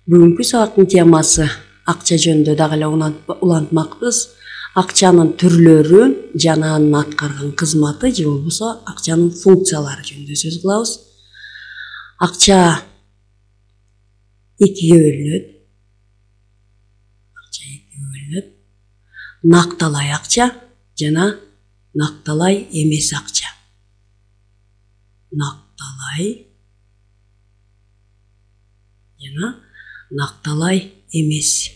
Бүгүнкү сабактын темасы акча жөнүндө дагы эле улантмакпыз. Акчанын түрлөрү жана анын аткарган кызматы же болбосо акчанын функциялары жөнүндө сөз кылабыз. Акча экиге бөлүнөт. Накталай акча жана накталай эмес акча. Накталай жана накталай эмес.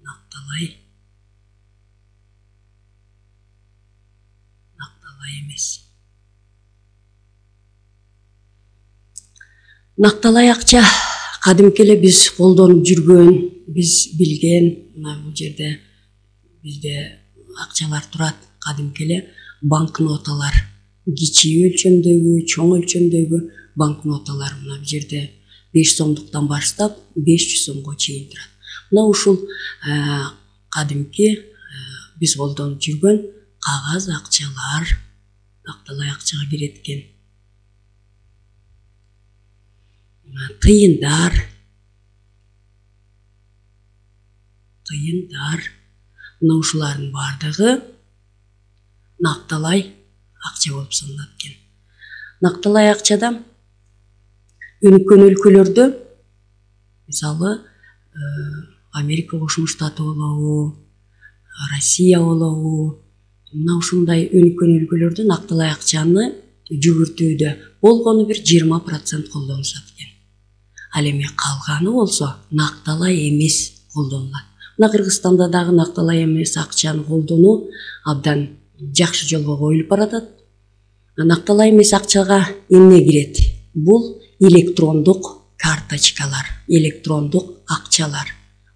Накталай эмес. Накталай акча кадимки эле биз колдонуп жүргөн, биз билген, мына бул жерде бизде акчалар турат. Кадимки эле банкноталар, кичи өлчөмдөгү, чоң өлчөмдөгү банкноталар мына бул жерде 5 сомдуктан баштап 500 сомго чейин турат. Мына ушул кадимки биз колдонуп жүргөн кагаз акчалар накталай акчага кирет экен. Тыйындар, мына ушулардын бардыгы накталай акча болуп саналат экен. Накталай акчада өнүккөн өлкөлөрдө, мисалы, Америка Кошмо Штаты болобу, Россия болобу, мына ушундай өнүккөн өлкөлөрдө накталай акчаны жүгүртүүдө болгону бир 20% колдонушат экен. Ал эми калганы болсо накталай эмес колдонулат. Мына Кыргызстанда дагы накталай эмес акчаны колдонуу абдан жакшы жолго коюлуп баратат. Накталай эмес акчага эмне кирет? Бул электрондук карточкалар, электрондук акчалар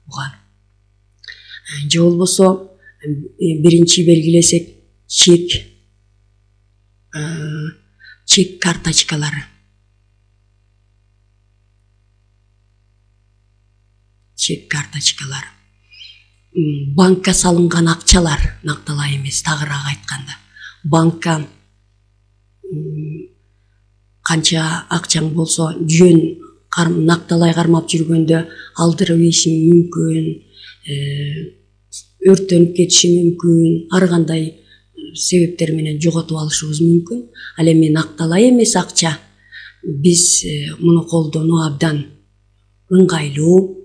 буга. Же болбосо биринчи белгилесек чек карточкалары. Чек карточкалары. Банкка салынган акчалар накталай эмес, тагыраак айтканда. Банкка канча акчаң болсо жөн накталай кармап жүргөндө алдырып ийиши мүмкүн, өрттөнүп кетиши мүмкүн, ар кандай себептер менен жоготуп алышыбыз мүмкүн. Ал эми накталай эмес акча биз муну колдонуу абдан ыңгайлуу.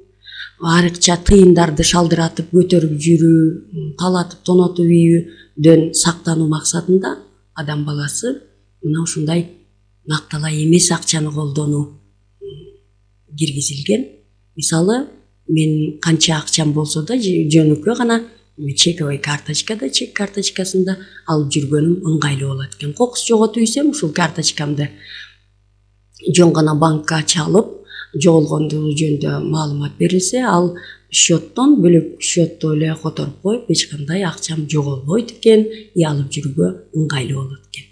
Арыкча тыйындарды шалдыратып көтөрүп жүрүү, талатып тонотуп ийүүдөн сактануу максатында адам баласы мына ушундай накталай эмес акчаны колдонуу киргизилген. Мисалы, мен канча акчам болсо да жөнөкөй гана чековой карточкада, чек карточкасында алып жүргөнүм ыңгайлуу болот экен. Кокус жоготуп ийсем, ушул карточкамды жөн гана банкка чалып, жоголгондугу жөнүндө маалымат берилсе, ал счеттон бөлөк счетту эле которуп коюп, эч кандай акчам жоголбойт экен, алып жүрүүгө ыңгайлуу болот экен.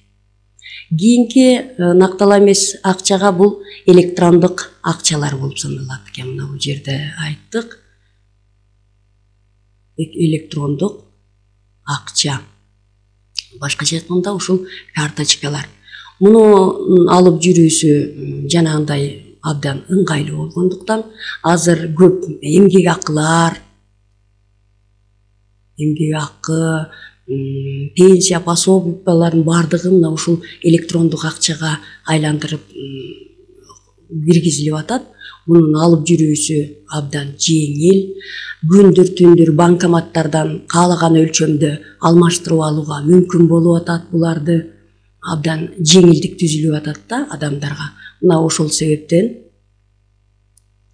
Кийинки накталай эмес акчага бул электрондук акчалар болуп саналат экен. Мына бул жерде айттык. Электрондук акча. Башкача айтканда ушул карточкалар. Муну алып жүрүүсү жанагындай абдан ыңгайлуу болгондуктан азыр көп эмгек акылар, эмгек акы, пенсия, пособиялардын бардыгы мына ушул электрондук акчага айландырып киргизилип атат. Мунун алып жүрүүсү абдан жеңил. Күндүр түндүр банкоматтардан каалаган өлчөмдө алмаштырып алууга мүмкүн болуп атат. Буларды абдан жеңилдик түзүлүп атат да адамдарга. Мына ошол себептен,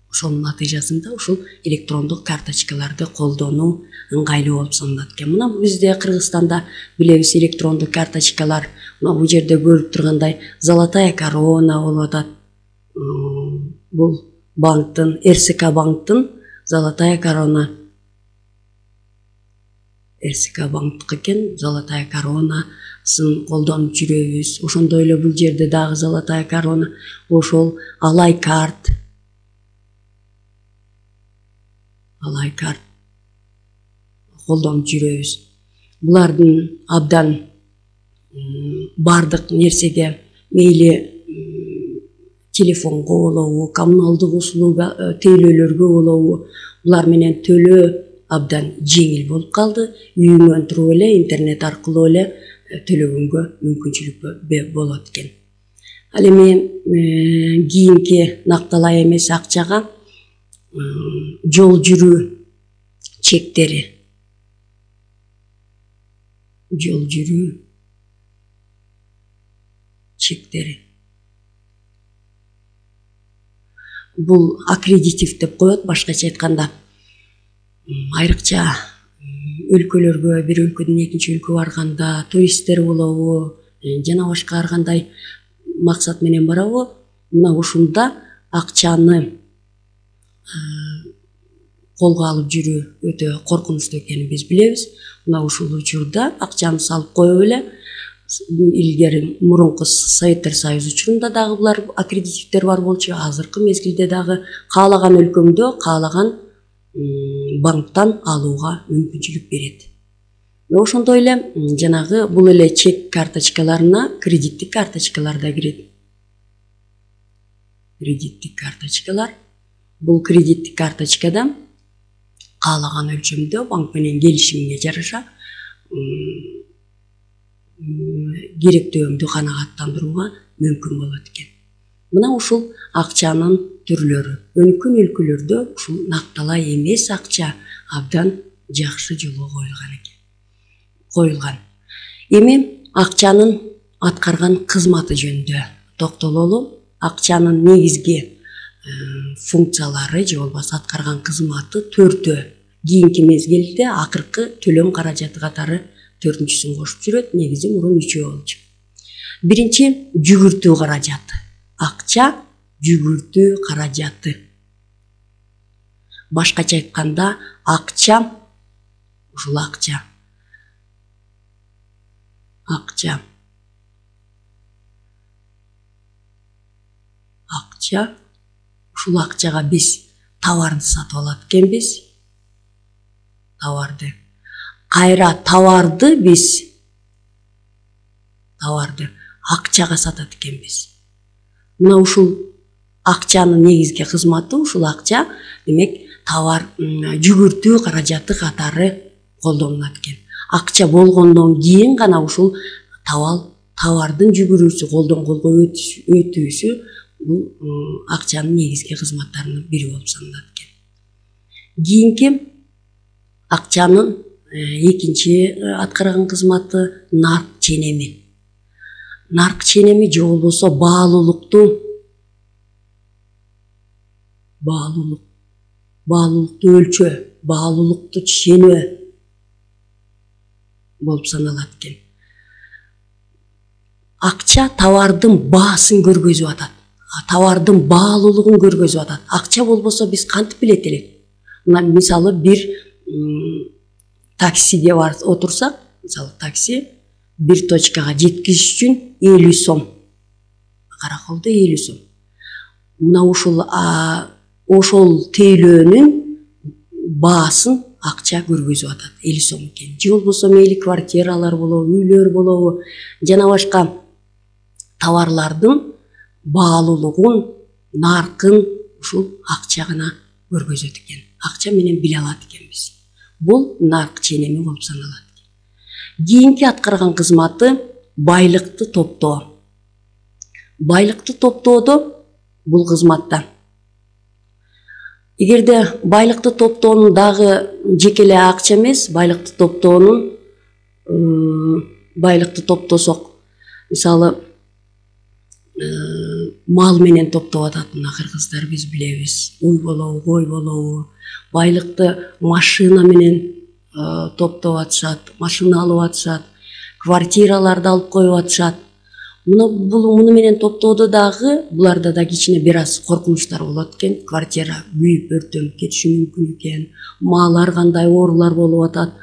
ошонун натыйжасында ушул электрондук карточкаларды колдонуу ыңгайлуу болуп саналат экен. Мына бизде Кыргызстанда билебиз электрондук карточкалар, мына бул жерде көрүп тургандай Золотая корона болуп атат. Бул банктын, РСК банктын Золотая корона. РСК банктык экен, Золотая коронасын колдонуп жүрөбүз. Ошондой эле бул жерде дагы Золотая корона, ошол Алай карт колдонуп жүрөбүз. Булардын абдан бардык нерсеге мейли телефонго болобу, коммуналдык услуга тейлөөлөргө болобу, булар менен төлөө абдан жеңил болуп калды. Үйүңөн туруп эле интернет аркылуу эле төлөгөнгө мүмкүнчүлүк болот экен. Ал эми кийинки накталай эмес акчага жол жүрүү чектери, бул аккредитив деп коет. Башкача айтканда, айрыкча өлкөлөргө, бир өлкөдөн экинчи өлкөгө барганда, туристтер болобу, жана башка ар кандай максат менен барабы, мына ушунда акчаны колго алып жүрүү өтө коркунучтуу экенин биз билебиз. Мына ушул учурда акчаны салып коюп эле, илгери мурунку Советтер Союзу учурунда дагы булар аккредитивдер бар болчу. Азыркы мезгилде дагы каалаган өлкөмдө каалаган банктан алууга мүмкүнчүлүк берет. Ошондой эле жанагы бул эле чек карточкаларына кредиттик карточкалар да кирет. Бул кредиттик карточкада каалаган өлчөмдө банк менен келишимиңе жараша керектөөңдү канагаттандырууга мүмкүн болот экен. Мына ушул акчанын түрлөрү. Өнүккөн өлкөлөрдө ушул накталай эмес акча абдан жакшы жолго коюлган. Эми акчанын аткарган кызматы жөнүндө токтололу. Акчанын негизги функциялары же болбосо аткарган кызматы төртөө. Кийинки мезгилде акыркы төлөм каражаты катары төртүнчүсүн кошуп жүрөт. Негизи мурун үчөө болчу. Биринчи жүгүртүү каражаты. Акча жүгүртүү каражаты. Башкача айтканда, акча ушул акча ушул акчага биз товарды сатып алат экенбиз. Кайра товарды биз акчага сатат экенбиз. Мына ушул акчанын негизги кызматы, ушул акча демек товар жүгүртүү каражаты катары колдонулат экен. Акча болгондон кийин гана ушул товардын жүгүрүүсү, колдон колго өтүүсү бул акчанын негизги кызматтарынын бири болуп саналат экен. Кийинки акчанын экинчи аткарган кызматы нарк ченеми. Нарк ченеми же болбосо баалуулукту өлчөө, баалуулукту ченөө болуп саналат экен. Акча товардын баасын көргөзүп атат. Товардын баалуулугун көргөзүп атат. Акча болбосо биз кантип билет элек? Мына мисалы бир таксиде отурсак, мисалы такси бир точкага жеткизиш үчүн 50 сом. Караколдо 50 сом. Мына ошол тейлөөнүн баасын акча көргөзүп атат. 50 сом экен. Же болбосо мейли квартиралар болобу, үйлөр болобу, жана башка товарлардын баалуулугун, наркын ушул акча гана көргөзөт экен. Акча менен биле алат экенбиз. Бул нарк ченеми болуп саналат. Кийинки аткарган кызматы байлыкты топтоо. Байлыкты топтоодо бул кызматта эгерде байлыкты топтоонун дагы жеке эле акча эмес, байлыкты топтосок, мисалы мал менен топтоп атат мына кыргыздар, биз билебиз. Уй болобу, кой болобу. Байлыкты машина менен топтоп атышат, машина алып атышат, квартираларды алып коюп атышат. Муну менен топтоодо дагы буларда да кичине бир аз коркунучтар болот экен. Квартира күйүп өртөнүп кетиши мүмкүн экен. Мал ар кандай оорулар болуп атат.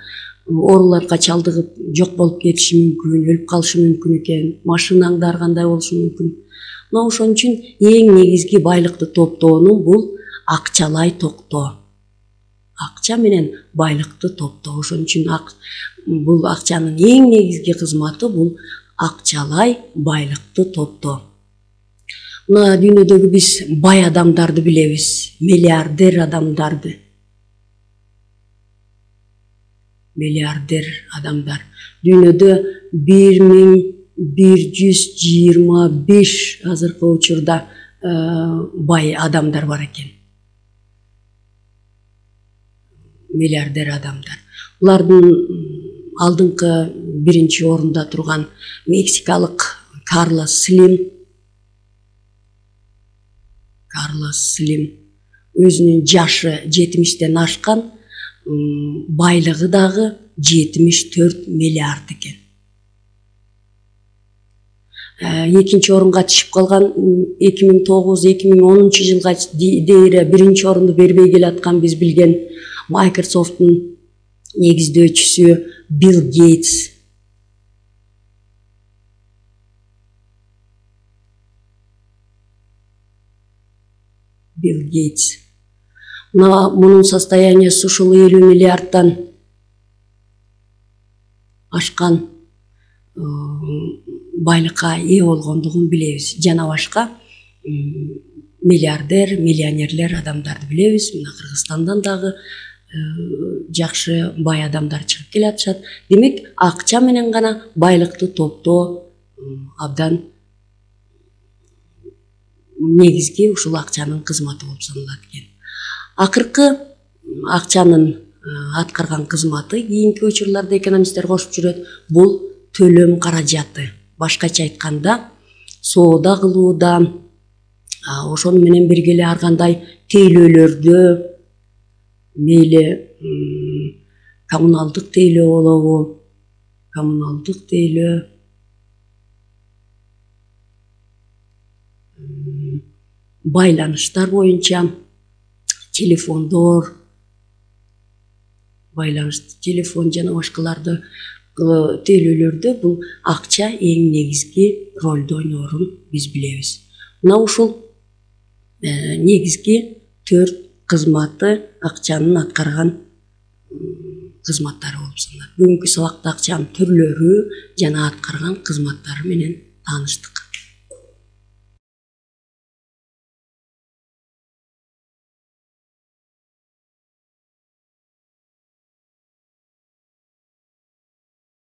Ооруларга чалдыгып жок болуп кетиши мүмкүн, өлүп калышы мүмкүн экен. Машинаң да ар кандай болушу мүмкүн. Мына ошон үчүн эң негизги байлыкты топтоону бул акчалай токтоо. Акча менен байлыкты топтоо. Ошон үчүн бул акчанын эң негизги кызматы бул акчалай байлыкты топтоо. Мына дүйнөдөгү биз бай адамдарды билебиз, миллиардер адамдарды. Миллиардер адамдар. Дүйнөдө 1125 азыркы учурда бай адамдар бар экен. Миллиардер адамдар. Булардын алдыңкы биринчи орунда турган мексикалык Карлос Слим өзүнүн жашы 70-тен ашкан, байлыгы дагы 74 миллиард экен. Экинчи орунга түшүп калган 2009-2010 жылга дейре биринчи орунду бербей келаткан биз билген Microsoft'ун негиздөөчүсү Билл Гейтс. Мунун состояниясы ушул 50 миллиардтан ашкан байлыкка ээ болгондугун билебиз. Жана башка миллиардер, миллионерлер адамдарды билебиз. Мына Кыргызстандан дагы жакшы бай адамдар чыгып келатышат. Демек, акча менен гана байлыкты топтоо абдан негизги ушул акчанын кызматы болуп саналат экен. Акыркы акчанын аткарган кызматы кийинки учурларда экономисттер кошуп жүрөт. Бул төлөм каражаты. Башкача айтканда, соода кылууда, ошону менен бирге эле ар кандай тейлөөлөрдө, мейли коммуналдык тейлөө болобу, байланыштар боюнча телефон жана башкаларды тейлөөлөрдө бул акча эң негизги ролду ойноорун биз билебиз. Мына ушул негизги 4 кызматы акчанын аткарган кызматтары болуп саналат. Бүгүнкү сабакта акчанын түрлөрү жана аткарган кызматтары менен тааныштык.